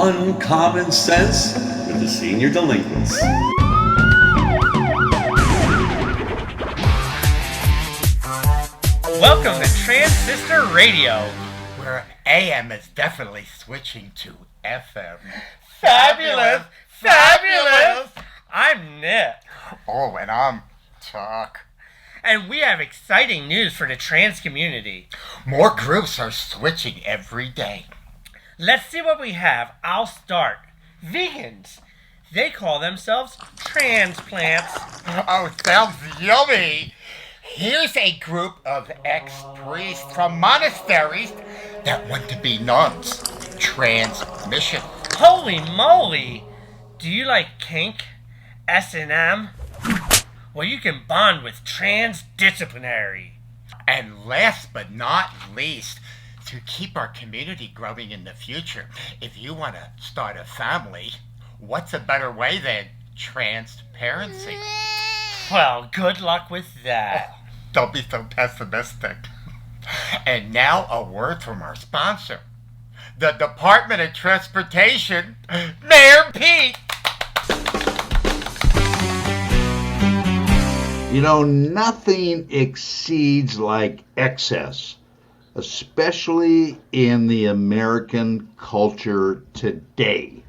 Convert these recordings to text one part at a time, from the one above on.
Uncommon Sense with the Senior Delinquents. Welcome to Transistor Radio, where AM is definitely switching to FM. Fabulous! Fabulous! I'm Nick. Oh, and I'm Chuck. And we have exciting news for the trans community. More groups are switching every day. Let's see what we have. I'll start. Vegans. They call themselves transplants. Oh, sounds yummy. Here's a group of ex-priests from monasteries that want to be nuns. Transmission. Holy moly! Do you like kink? S&M? Well, you can bond with transdisciplinary. And last but not least, to keep our community growing in the future, if you want to start a family, what's a better way than transparency? Well, good luck with that. Oh, don't be so pessimistic. And now a word from our sponsor, the Department of Transportation, Mayor Pete. You know, nothing exceeds like excess, especially in the American culture today.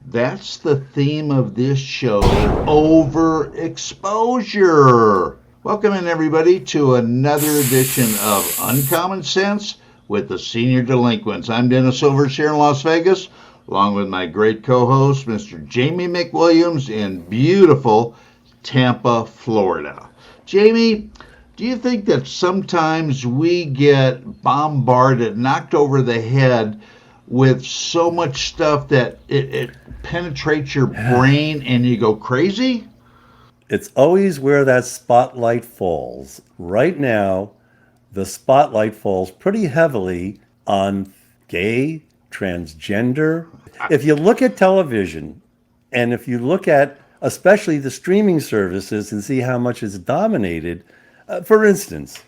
That's the theme of this show, Overexposure. Welcome in, everybody, to another edition of Uncommon Sense with the Senior Delinquents. I'm Dennis Silvers here in Las Vegas, along with my great co-host, Mr. Jamie McWilliams in beautiful Tampa, Florida. Jamie, do you think that sometimes we get bombarded, knocked over the head with so much stuff that it penetrates your brain and you go crazy? It's always where that spotlight falls. Right now, the spotlight falls pretty heavily on gay, transgender. If you look at television, and if you look at especially the streaming services and see how much is dominated, for instance,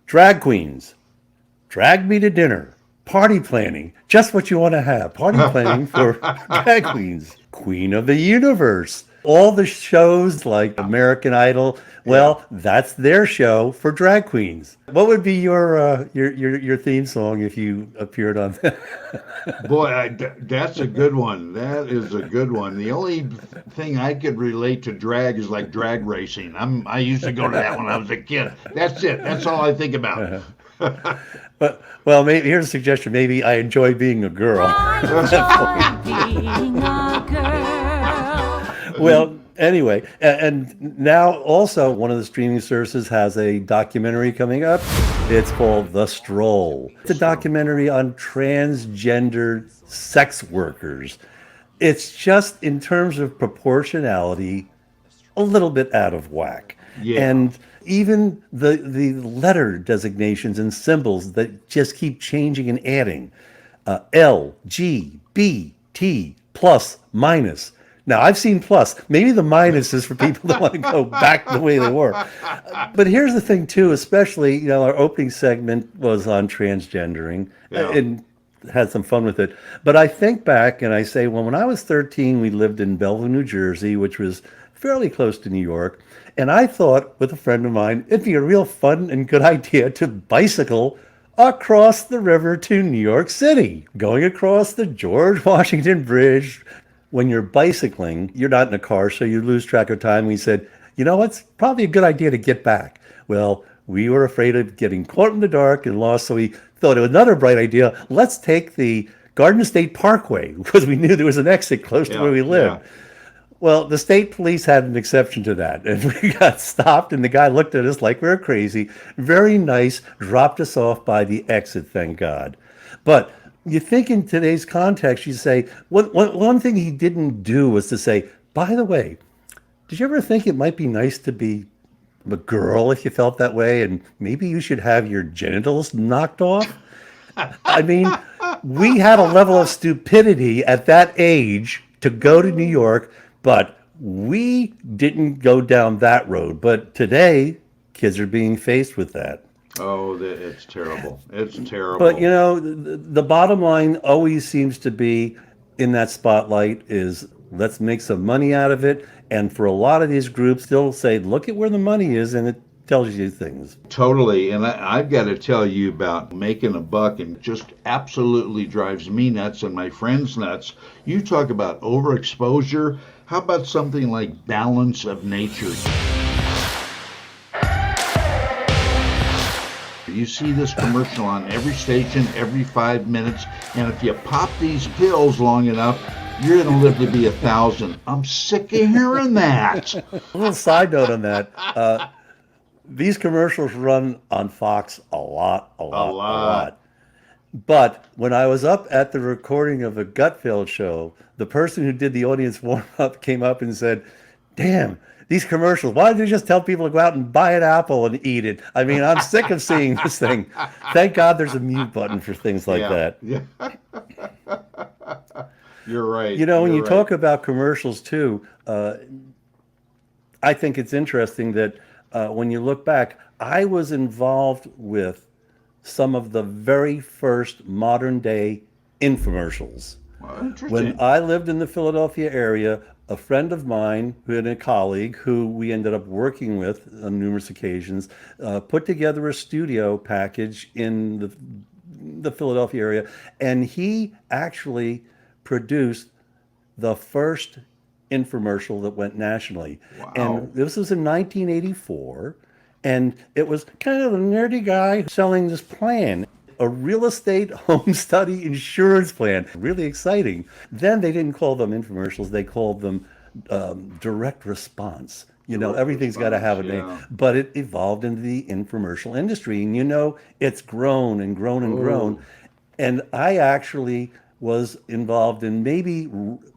drag queens, drag me to dinner, party planning, just what you want to have, party planning for drag queens, Queen of the Universe, all the shows like American Idol. Well, that's their show for drag queens. What would be your theme song if you appeared on that? Boy, that's a good one. That is a good one. The only thing I could relate to drag is like drag racing. I used to go to that when I was a kid. That's it. That's all I think about. Well, maybe here's a suggestion. Maybe I enjoy being a girl. Well, anyway, and now also one of the streaming services has a documentary coming up. It's called The Stroll. It's a documentary on transgender sex workers. It's just, in terms of proportionality, a little bit out of whack. Yeah. And even the letter designations and symbols that just keep changing and adding. L, G, B, T, plus, minus. Now, I've seen plus. Maybe the minus is for people that want to go back the way they were. But here's the thing, too, especially, our opening segment was on transgendering and had some fun with it. But I think back and I say, well, when I was 13, we lived in Belleville, New Jersey, which was fairly close to New York. And I thought, with a friend of mine, it'd be a real fun and good idea to bicycle across the river to New York City, going across the George Washington Bridge. When you're bicycling, you're not in a car, so you lose track of time. We said, you know, it's probably a good idea to get back. Well, we were afraid of getting caught in the dark and lost, so we thought it was another bright idea. Let's take the Garden State Parkway, because we knew there was an exit close to where we lived. Yeah. Well, the state police had an exception to that, and we got stopped, and the guy looked at us like we were crazy. Very nice, dropped us off by the exit, thank God. But you think in today's context, you say, one thing he didn't do was to say, by the way, did you ever think it might be nice to be a girl if you felt that way, and maybe you should have your genitals knocked off? I mean, we had a level of stupidity at that age to go to New York, but we didn't go down that road. But today, kids are being faced with that. Oh, it's terrible. It's terrible. But the bottom line always seems to be in that spotlight is let's make some money out of it. And for a lot of these groups, they'll say, look at where the money is, and it tells you things. Totally. And I've got to tell you about making a buck, and just absolutely drives me nuts and my friends nuts. You talk about overexposure. How about something like balance of nature? You see this commercial on every station every 5 minutes, and if you pop these pills long enough, you're going to live to be 1,000. I'm sick of hearing that. A little side note on that. These commercials run on Fox a lot. But when I was up at the recording of a Gutfeld show, the person who did the audience warm-up came up and said, damn, these commercials, why don't they just tell people to go out and buy an apple and eat it? I mean, I'm sick of seeing this thing. Thank God there's a mute button for things like that. Yeah. You're right. When you talk about commercials too, I think it's interesting that when you look back, I was involved with some of the very first modern day infomercials. Well, interesting. When I lived in the Philadelphia area, a friend of mine who had a colleague who we ended up working with on numerous occasions put together a studio package in the Philadelphia area, and he actually produced the first infomercial that went nationally. Wow. And this was in 1984, and it was kind of a nerdy guy selling this plan, a real estate home study insurance plan. Really exciting. Then they didn't call them infomercials, they called them direct response. Everything's got to have a name. But it evolved into the infomercial industry, and it's grown and grown and grown. And I actually was involved in maybe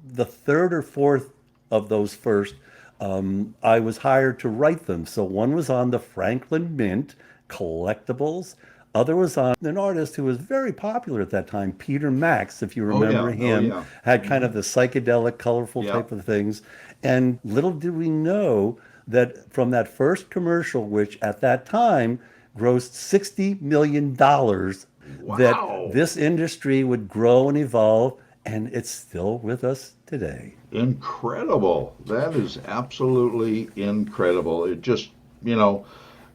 the third or fourth of those first. I was hired to write them. So one was on the Franklin Mint collectibles. Other was on an artist who was very popular at that time, Peter Max, if you remember him, had kind of the psychedelic, colorful type of things. And little did we know that from that first commercial, which at that time grossed $60 million, that this industry would grow and evolve, and it's still with us today. Incredible. That is absolutely incredible. It just,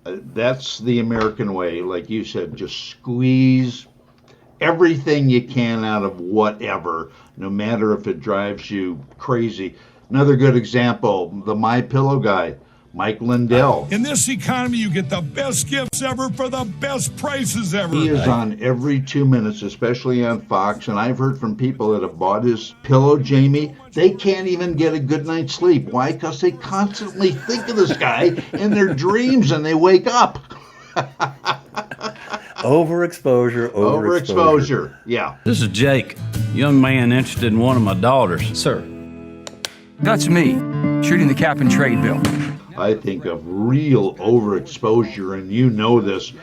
that's the American way. Like you said, just squeeze everything you can out of whatever, no matter if it drives you crazy. Another good example, the My Pillow guy, Mike Lindell. In this economy, you get the best gifts ever for the best prices ever. He is on every 2 minutes, especially on Fox, and I've heard from people that have bought his pillow, Jamie, they can't even get a good night's sleep. Why? Because they constantly think of this guy in their dreams and they wake up. Overexposure. Yeah. This is Jake, young man interested in one of my daughters. Sir, that's me, shooting the cap and trade bill. I think of real overexposure, and you know this,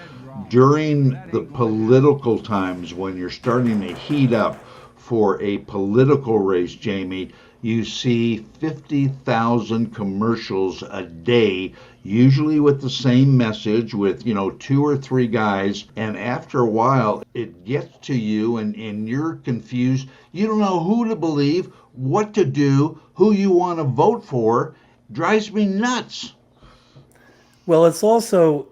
during the political times when you're starting to heat up for a political race, Jamie, you see 50,000 commercials a day, usually with the same message, with 2 or 3 guys, and after a while it gets to you and you're confused. You don't know who to believe, what to do, who you want to vote for. Drives me nuts. Well, it's also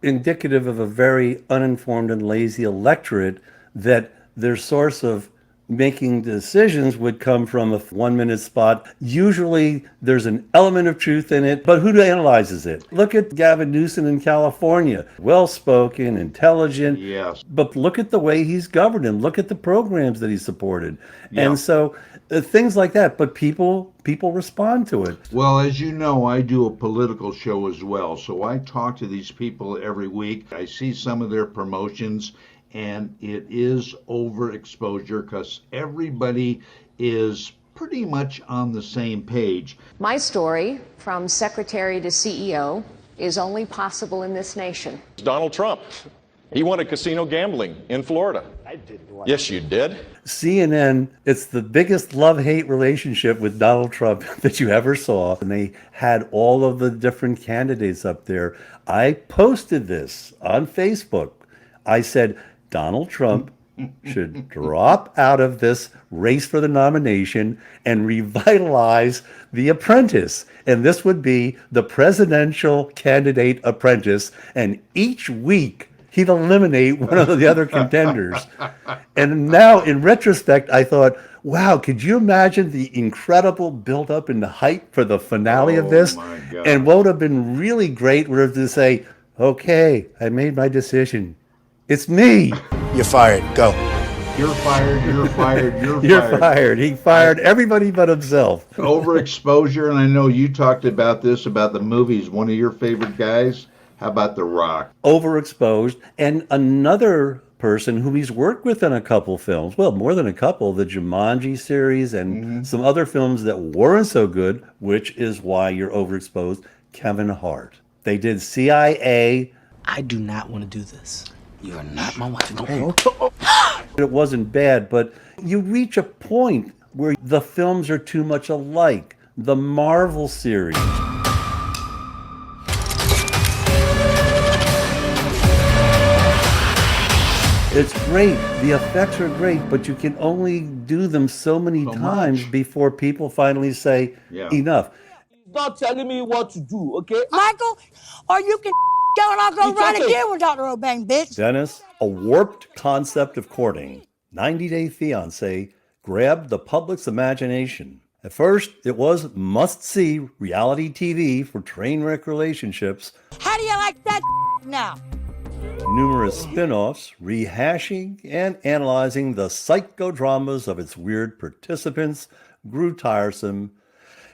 indicative of a very uninformed and lazy electorate that their source of making decisions would come from a 1 minute spot. Usually there's an element of truth in it, but who analyzes it? Look at Gavin Newsom in California. Well-spoken, intelligent. Yes. But look at the way he's governed and look at the programs that he supported. Yeah. And so things like that, but people respond to it. Well, as you know, I do a political show as well, so I talk to these people every week. I see some of their promotions, and it is overexposure because everybody is pretty much on the same page. My story, from secretary to CEO, is only possible in this nation. Donald Trump, he wanted casino gambling in Florida. Yes, you did. CNN, it's the biggest love-hate relationship with Donald Trump that you ever saw. And they had all of the different candidates up there. I posted this on Facebook. I said, Donald Trump should drop out of this race for the nomination and revitalize The Apprentice. And this would be the presidential candidate apprentice. And each week, he'd eliminate one of the other contenders. And now, in retrospect, I thought, wow, could you imagine the incredible build-up and the hype for the finale of this? My God. And what would have been really great would have to say, okay, I made my decision. It's me. You're fired. Go. You're fired. You're fired. You're fired. He fired everybody but himself. Overexposure, and I know you talked about this, about the movies. One of your favorite guys. How about The Rock? Overexposed. And another person who he's worked with in a couple films, well, more than a couple, the Jumanji series and some other films that weren't so good, which is why you're overexposed, Kevin Hart. They did CIA. I do not want to do this. You are not my wife. It wasn't bad, but you reach a point where the films are too much alike. The Marvel series. It's great. The effects are great, but you can only do them so many times before people finally say, enough. Stop telling me what to do, okay? Michael, or you can go and I'll go right again with Dr. O'Bang, bitch. Dennis, a warped concept of courting, 90 Day Fiancé, grabbed the public's imagination. At first, it was must-see reality TV for train wreck relationships. How do you like that now? Numerous spin-offs, rehashing and analyzing the psychodramas of its weird participants grew tiresome,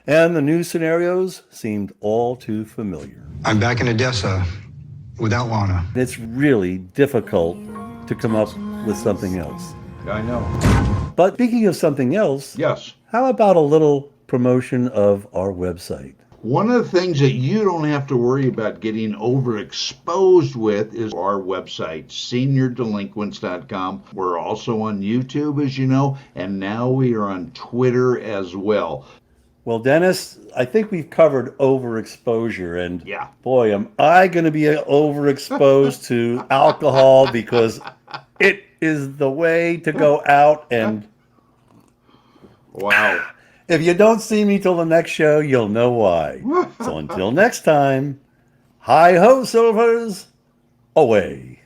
and the new scenarios seemed all too familiar. I'm back in Odessa without Lana. It's really difficult to come up with something else. I know. But speaking of something else, yes. How about a little promotion of our website? One of the things that you don't have to worry about getting overexposed with is our website, seniordelinquents.com. We're also on YouTube, as you know, and now we are on Twitter as well. Well, Dennis, I think we've covered overexposure, and boy, am I going to be overexposed to alcohol because it is the way to go out. And wow. If you don't see me till the next show, you'll know why. So until next time, hi-ho, Silvers, away.